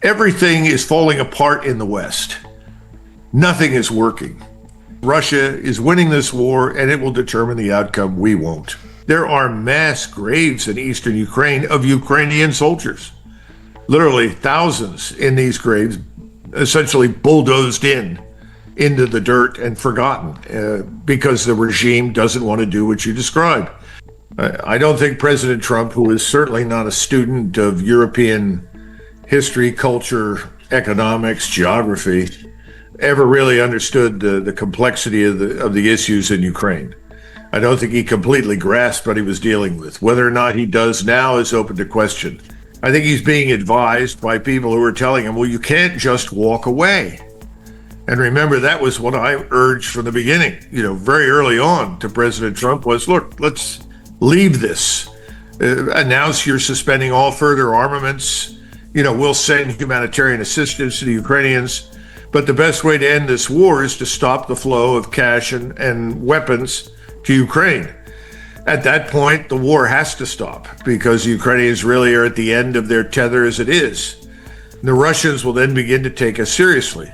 Everything is falling apart in the West. Nothing is working. Russia is winning this war, and it will determine the outcome. We won't. There are mass graves in eastern Ukraine of Ukrainian soldiers. Literally thousands in these graves, essentially bulldozed into the dirt and forgotten because the regime doesn't want to do what you described. I don't think President Trump, who is certainly not a student of European history, culture, economics, geography, ever really understood the complexity of the issues in Ukraine. I don't think he completely grasped what he was dealing with. Whether or not he does now is open to question. I think he's being advised by people who are telling him, well, you can't just walk away. And remember, that was what I urged from the beginning, very early on to President Trump was, look, let's leave this. Announce you're suspending all further armaments. We'll send humanitarian assistance to the Ukrainians. But the best way to end this war is to stop the flow of cash and weapons to Ukraine. At that point, the war has to stop because the Ukrainians really are at the end of their tether as it is. The Russians will then begin to take us seriously.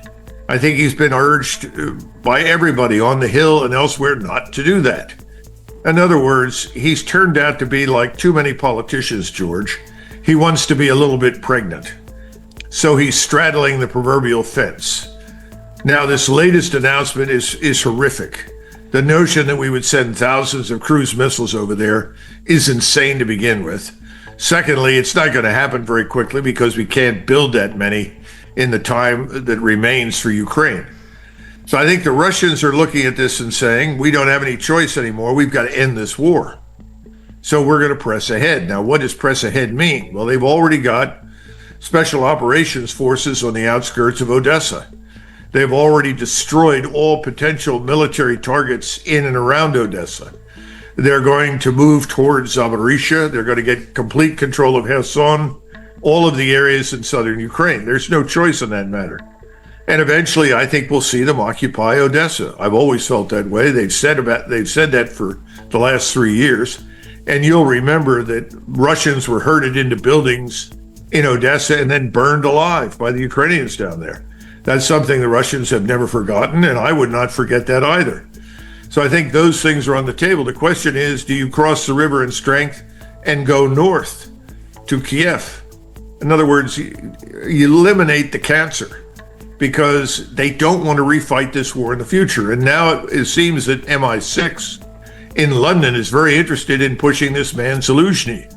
I think he's been urged by everybody on the Hill and elsewhere not to do that. In other words, he's turned out to be like too many politicians, George. He wants to be a little bit pregnant. So he's straddling the proverbial fence. Now, this latest announcement is horrific. The notion that we would send thousands of cruise missiles over there is insane to begin with. Secondly, it's not going to happen very quickly because we can't build that many in the time that remains for Ukraine. So I think the Russians are looking at this and saying, we don't have any choice anymore. We've got to end this war. So we're going to press ahead. Now, what does press ahead mean? Well, they've already got special operations forces on the outskirts of Odessa. They've already destroyed all potential military targets in and around Odessa. They're going to move towards Zaporizhzhia. They're going to get complete control of Kherson, all of the areas in southern Ukraine. There's no choice in that matter. And eventually, I think we'll see them occupy Odessa. I've always felt that way. They've said that for the last 3 years. And you'll remember that Russians were herded into buildings in Odessa and then burned alive by the Ukrainians down there. That's something the Russians have never forgotten, and I would not forget that either. So I think those things are on the table. The question is, do you cross the river in strength and go north to Kiev? In other words, you eliminate the cancer because they don't want to refight this war in the future. And now it seems that MI6 in London is very interested in pushing this man Zaluzhny,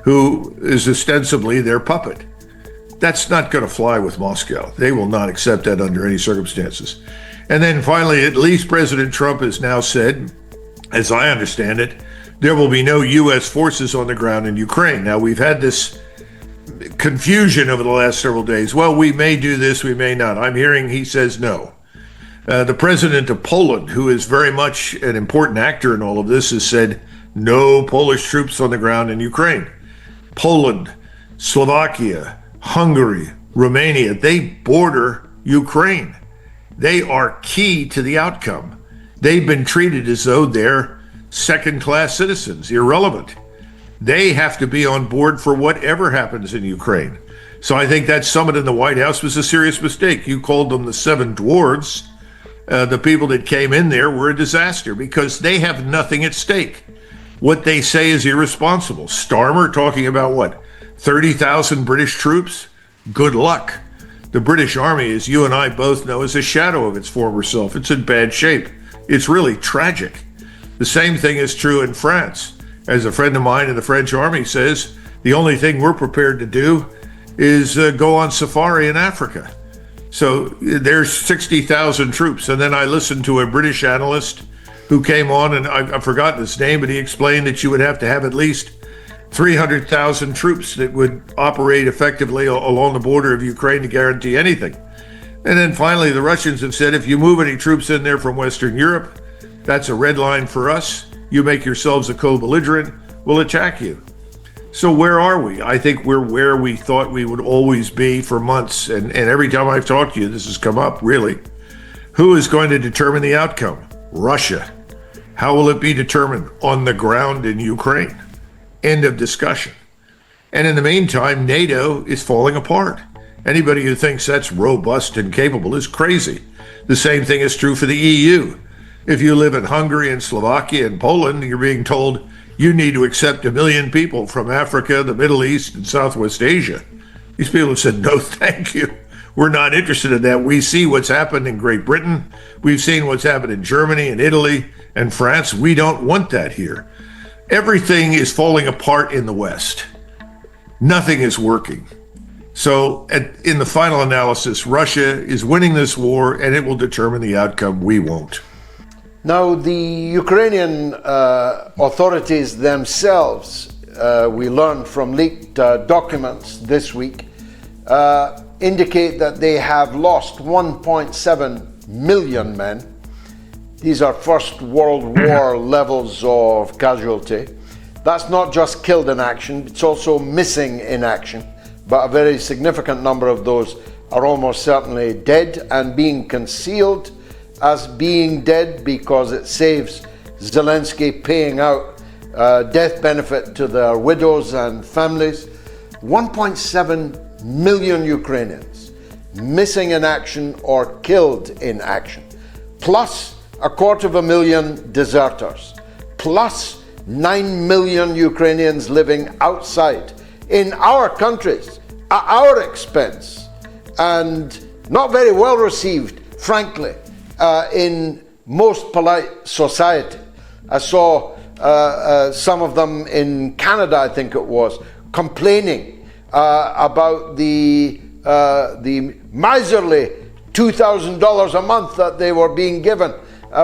who is ostensibly their puppet. That's not going to fly with Moscow. They will not accept that under any circumstances. And then finally, at least President Trump has now said, as I understand it, there will be no U.S. forces on the ground in Ukraine. Now, we've had this confusion over the last several days. Well, we may do this, we may not. I'm hearing he says no. The president of Poland, who is very much an important actor in all of this, has said no Polish troops on the ground in Ukraine. Poland, Slovakia, Hungary, Romania, they border Ukraine. They are key to the outcome. They've been treated as though they're second-class citizens, irrelevant. They have to be on board for whatever happens in Ukraine. So I think that summit in the White House was a serious mistake. You called them the seven dwarves. The people that came in there were a disaster because they have nothing at stake. What they say is irresponsible. Starmer talking about what? 30,000 British troops? Good luck. The British Army, as you and I both know, is a shadow of its former self. It's in bad shape. It's really tragic. The same thing is true in France. As a friend of mine in the French Army says, the only thing we're prepared to do is go on safari in Africa. So there's 60,000 troops. And then I listened to a British analyst who came on, and I've forgotten his name, but he explained that you would have to have at least 300,000 troops that would operate effectively along the border of Ukraine to guarantee anything. And then finally, the Russians have said, if you move any troops in there from Western Europe, that's a red line for us. You make yourselves a co-belligerent, we'll attack you. So where are we? I think we're where we thought we would always be for months. And every time I've talked to you, this has come up, really. Who is going to determine the outcome? Russia. How will it be determined? On the ground in Ukraine. End of discussion. And in the meantime, NATO is falling apart. Anybody who thinks that's robust and capable is crazy. The same thing is true for the EU. If you live in Hungary and Slovakia and Poland, you're being told you need to accept 1 million people from Africa, the Middle East, and Southwest Asia. These people have said, no, thank you. We're not interested in that. We see what's happened in Great Britain. We've seen what's happened in Germany and Italy and France. We don't want that here. Everything is falling apart in the West. Nothing is working. So in the final analysis, Russia is winning this war, and it will determine the outcome. We won't. Now, the Ukrainian authorities themselves, we learned from leaked documents this week, indicate that they have lost 1.7 million men. These are First World War levels of casualty. That's not just killed in action, it's also missing in action. But a very significant number of those are almost certainly dead and being concealed as being dead because it saves Zelensky paying out death benefit to their widows and families. 1.7 million Ukrainians missing in action or killed in action, plus 250,000 deserters, plus 9 million Ukrainians living outside in our countries at our expense, and not very well received, frankly, in most polite society. I saw some of them in Canada, I think it was, complaining about the miserly $2,000 a month that they were being given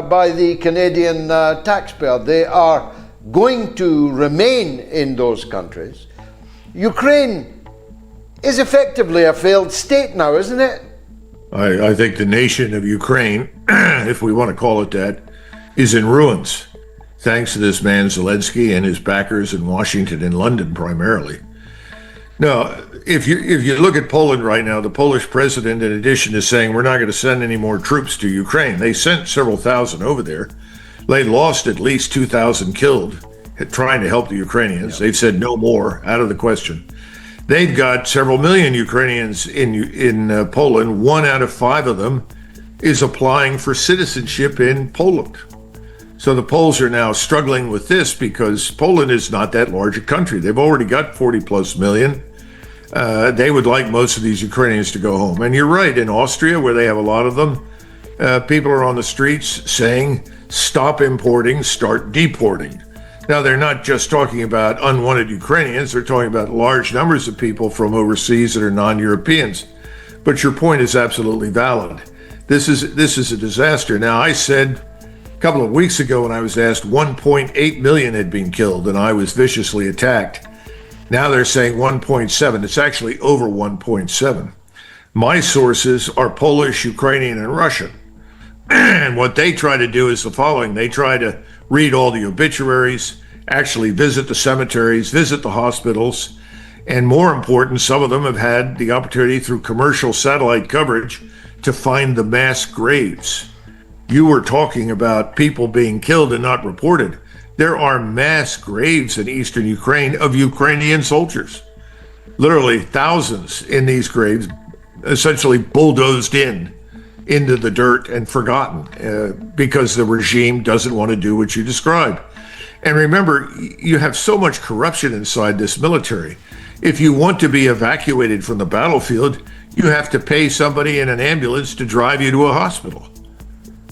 by the Canadian taxpayer. They are going to remain in those countries. Ukraine is effectively a failed state now, isn't it? I think the nation of Ukraine, if we want to call it that, is in ruins, thanks to this man Zelensky and his backers in Washington and London primarily. Now, if you look at Poland right now, the Polish president, in addition to saying we're not going to send any more troops to Ukraine, they sent several thousand over there. They lost at least 2,000 killed trying to help the Ukrainians. They've said no more, out of the question. They've got several million Ukrainians in Poland. 1 out of 5 of them is applying for citizenship in Poland. So the Poles are now struggling with this because Poland is not that large a country. They've already got 40 plus million. They would like most of these Ukrainians to go home. And you're right, in Austria, where they have a lot of them, people are on the streets saying, stop importing, start deporting. Now, they're not just talking about unwanted Ukrainians, they're talking about large numbers of people from overseas that are non-Europeans. But your point is absolutely valid. This is a disaster. Now, I said a couple of weeks ago when I was asked 1.8 million had been killed and I was viciously attacked. Now they're saying 1.7. It's actually over 1.7. My sources are Polish, Ukrainian, and Russian. And what they try to do is the following. They try to read all the obituaries, actually visit the cemeteries, visit the hospitals, and more important, some of them have had the opportunity through commercial satellite coverage to find the mass graves. You were talking about people being killed and not reported. There are mass graves in eastern Ukraine of Ukrainian soldiers. Literally thousands in these graves, essentially bulldozed into the dirt and forgotten because the regime doesn't want to do what you described. And remember, you have so much corruption inside this military. If you want to be evacuated from the battlefield, you have to pay somebody in an ambulance to drive you to a hospital.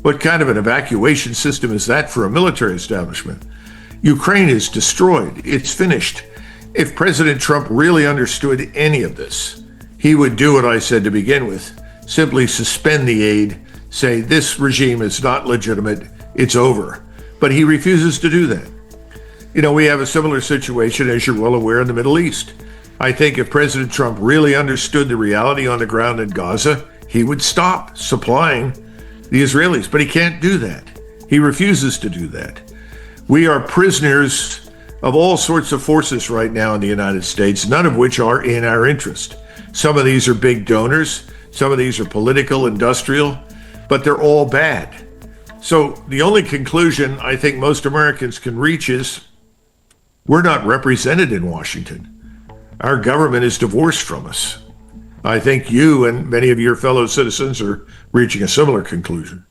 What kind of an evacuation system is that for a military establishment? Ukraine is destroyed. It's finished. If President Trump really understood any of this, he would do what I said to begin with. Simply suspend the aid, say this regime is not legitimate, it's over. But he refuses to do that. You know, we have a similar situation, as you're well aware, in the Middle East. I think if President Trump really understood the reality on the ground in Gaza, he would stop supplying the Israelis, but he can't do that. He refuses to do that. We are prisoners of all sorts of forces right now in the United States, none of which are in our interest. Some of these are big donors. Some of these are political, industrial, but they're all bad. So the only conclusion I think most Americans can reach is we're not represented in Washington. Our government is divorced from us. I think you and many of your fellow citizens are reaching a similar conclusion.